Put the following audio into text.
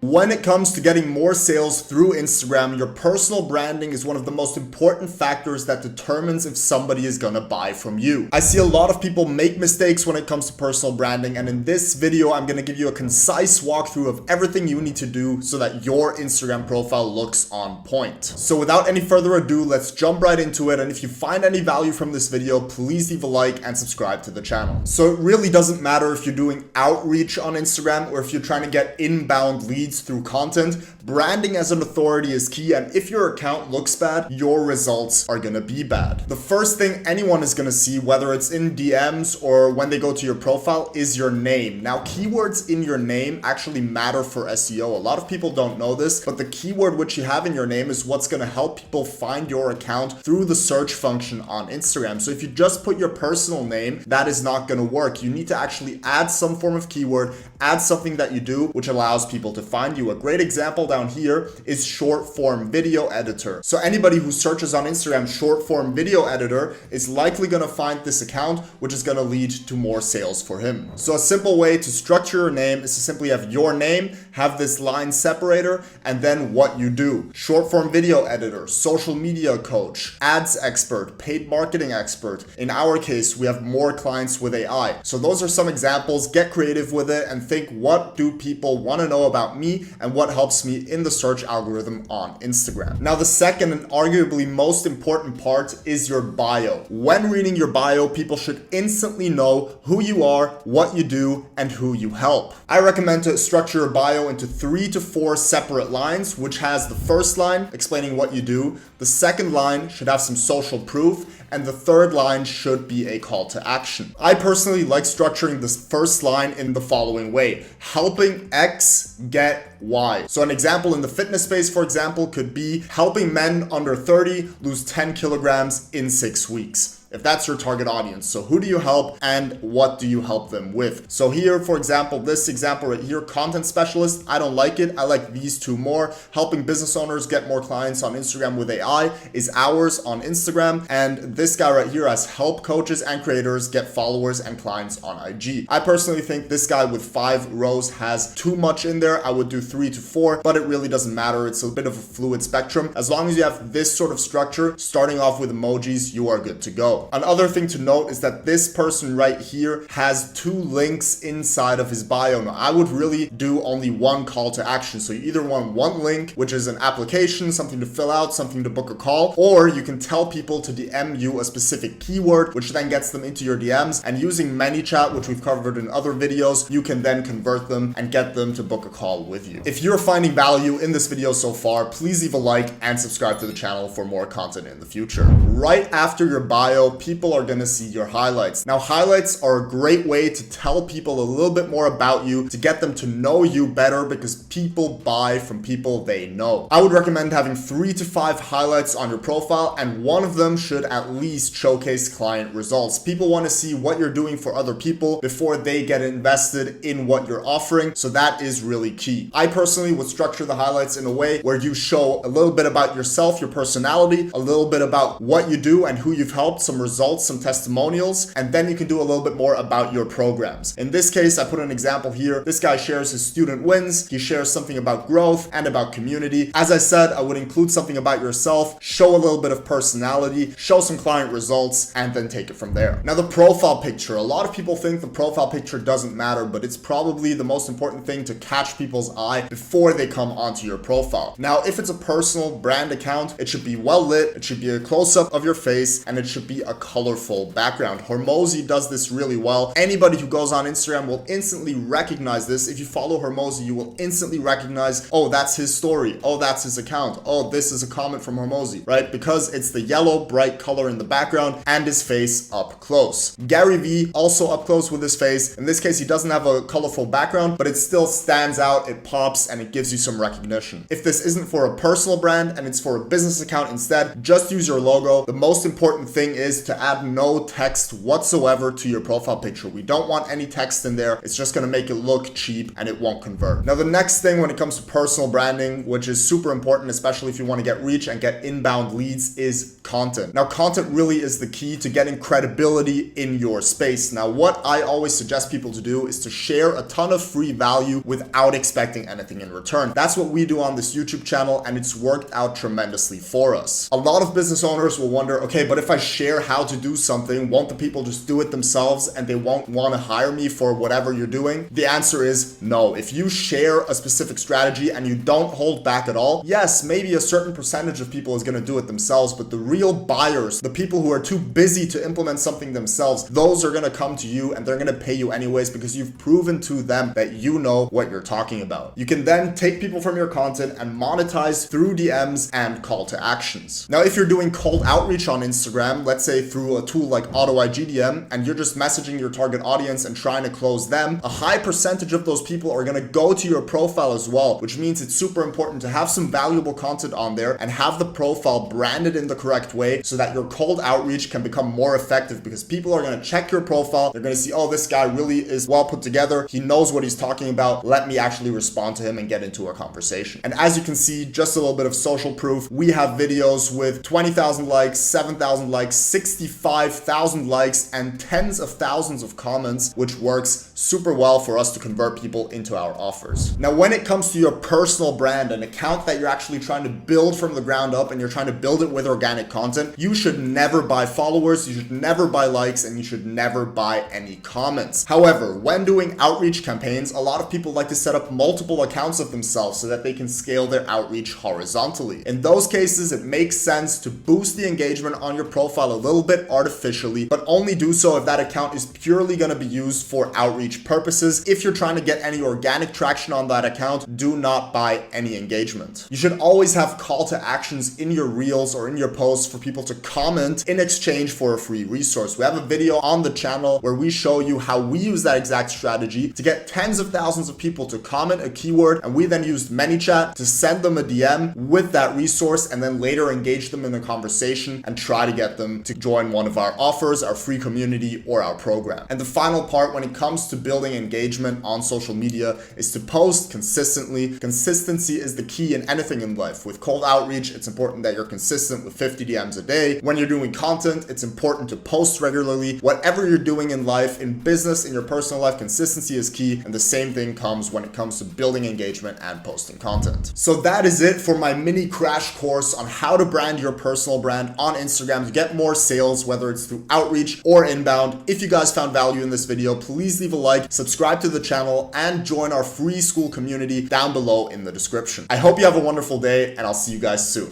When it comes to getting more sales through Instagram, your personal branding is one of the most important factors that determines if somebody is gonna buy from you. I see a lot of people make mistakes when it comes to personal branding, and in this video, I'm gonna give you a concise walkthrough of everything you need to do so that your Instagram profile looks on point. So without any further ado, let's jump right into it, and if you find any value from this video, please leave a like and subscribe to the channel. So it really doesn't matter if you're doing outreach on Instagram or if you're trying to get inbound leads through content. Branding as an authority is key, and if your account looks bad, your results are gonna be bad. The first thing anyone is gonna see, whether it's in DMs or when they go to your profile, is your name. Now, keywords in your name actually matter for SEO. A lot of people don't know this, but the keyword which you have in your name is what's gonna help people find your account through the search function on Instagram. So if you just put your personal name, that is not gonna work. You need to actually add some form of keyword, add something that you do, which allows people to find you. A great example down here is short form video editor. So anybody who searches on Instagram short form video editor is likely going to find this account, which is going to lead to more sales for him. So a simple way to structure your name is to simply have your name, have this line separator, and then what you do. Short form video editor, social media coach, ads expert, paid marketing expert. In our case, we have more clients with AI. So those are some examples. Get creative with it and think, what do people want to know about me and what helps me in the search algorithm on Instagram. Now, the second and arguably most important part is your bio. When reading your bio, people should instantly know who you are, what you do, and who you help. I recommend to structure your bio into 3 to 4 separate lines, which has the first line explaining what you do, the second line should have some social proof, and the third line should be a call to action. I personally like structuring this first line in the following way: helping X get Y. So an example in the fitness space, for example, could be helping men under 30 lose 10 kilograms in 6 weeks. If that's your target audience. So who do you help and what do you help them with? So here, for example, this example right here, content specialist, I don't like it. I like these two more. Helping business owners get more clients on Instagram with AI is ours on Instagram. And this guy right here has help coaches and creators get followers and clients on IG. I personally think this guy with 5 rows has too much in there. I would do 3 to 4, but it really doesn't matter. It's a bit of a fluid spectrum. As long as you have this sort of structure, starting off with emojis, you are good to go. Another thing to note is that this person right here has 2 links inside of his bio. Now, I would really do only one call to action. So you either want one link, which is an application, something to fill out, something to book a call, or you can tell people to DM you a specific keyword, which then gets them into your DMs. And using ManyChat, which we've covered in other videos, you can then convert them and get them to book a call with you. If you're finding value in this video so far, please leave a like and subscribe to the channel for more content in the future. Right after your bio, people are going to see your highlights. Now, highlights are a great way to tell people a little bit more about you, to get them to know you better, because people buy from people they know. I would recommend having 3 to 5 highlights on your profile, and one of them should at least showcase client results. People want to see what you're doing for other people before they get invested in what you're offering. So that is really key. I personally would structure the highlights in a way where you show a little bit about yourself, your personality, a little bit about what you do and who you've helped, some results, some testimonials, and then you can do a little bit more about your programs. In this case, I put an example here. This guy shares his student wins. He shares something about growth and about community. As I said, I would include something about yourself, show a little bit of personality, show some client results, and then take it from there. Now, the profile picture. A lot of people think the profile picture doesn't matter, but it's probably the most important thing to catch people's eye before they come onto your profile. Now, if it's a personal brand account, it should be well lit, it should be a close-up of your face, and it should be a colorful background. Hormozi does this really well. Anybody who goes on Instagram will instantly recognize this. If you follow Hormozi, you will instantly recognize, oh, that's his story. Oh, that's his account. Oh, this is a comment from Hormozi, right? Because it's the yellow bright color in the background and his face up close. Gary Vee also up close with his face. In this case, he doesn't have a colorful background, but it still stands out, it pops, and it gives you some recognition. If this isn't for a personal brand and it's for a business account instead, just use your logo. The most important thing is is to add no text whatsoever to your profile picture. We don't want any text in there. It's just going to make it look cheap and it won't convert. Now, the next thing when it comes to personal branding, which is super important, especially if you want to get reach and get inbound leads, is content. Now, content really is the key to getting credibility in your space. Now, what I always suggest people to do is to share a ton of free value without expecting anything in return. That's what we do on this YouTube channel, and it's worked out tremendously for us. A lot of business owners will wonder, okay, but if I share how to do something, won't the people just do it themselves and they won't want to hire me for whatever you're doing? The answer is no. If you share a specific strategy and you don't hold back at all, yes, maybe a certain percentage of people is going to do it themselves, but the real buyers, the people who are too busy to implement something themselves, those are going to come to you and they're going to pay you anyways because you've proven to them that you know what you're talking about. You can then take people from your content and monetize through DMs and call to actions. Now, if you're doing cold outreach on Instagram, let's say through a tool like AutoIGDM, and you're just messaging your target audience and trying to close them, a high percentage of those people are going to go to your profile as well, which means it's super important to have some valuable content on there and have the profile branded in the correct way so that your cold outreach can become more effective, because people are going to check your profile. They're going to see, oh, this guy really is well put together. He knows what he's talking about. Let me actually respond to him and get into a conversation. And as you can see, just a little bit of social proof. We have videos with 20,000 likes, 7,000 likes, 65,000 likes, and tens of thousands of comments, which works super well for us to convert people into our offers. Now, when it comes to your personal brand, an account that you're actually trying to build from the ground up and you're trying to build it with organic content, you should never buy followers, you should never buy likes, and you should never buy any comments. However, when doing outreach campaigns, a lot of people like to set up multiple accounts of themselves so that they can scale their outreach horizontally. In those cases, it makes sense to boost the engagement on your profile a little bit artificially, but only do so if that account is purely going to be used for outreach purposes. If you're trying to get any organic traction on that account, do not buy any engagement. You should always have call to actions in your reels or in your posts for people to comment in exchange for a free resource. We have a video on the channel where we show you how we use that exact strategy to get tens of thousands of people to comment a keyword, and we then used ManyChat to send them a DM with that resource and then later engage them in a conversation and try to get them to join one of our offers, our free community, or our program. And the final part when it comes to building engagement on social media is to post consistently. Consistency is the key in anything in life. With cold outreach, it's important that you're consistent with 50 DMs a day. When you're doing content, it's important to post regularly. Whatever you're doing in life, in business, in your personal life, consistency is key, and the same thing comes when it comes to building engagement and posting content. So that is it for my mini crash course on how to brand your personal brand on Instagram to get more sales, whether it's through outreach or inbound. If you guys found value in this video, please leave a like, subscribe to the channel, and join our free school community down below in the description. I hope you have a wonderful day, and I'll see you guys soon.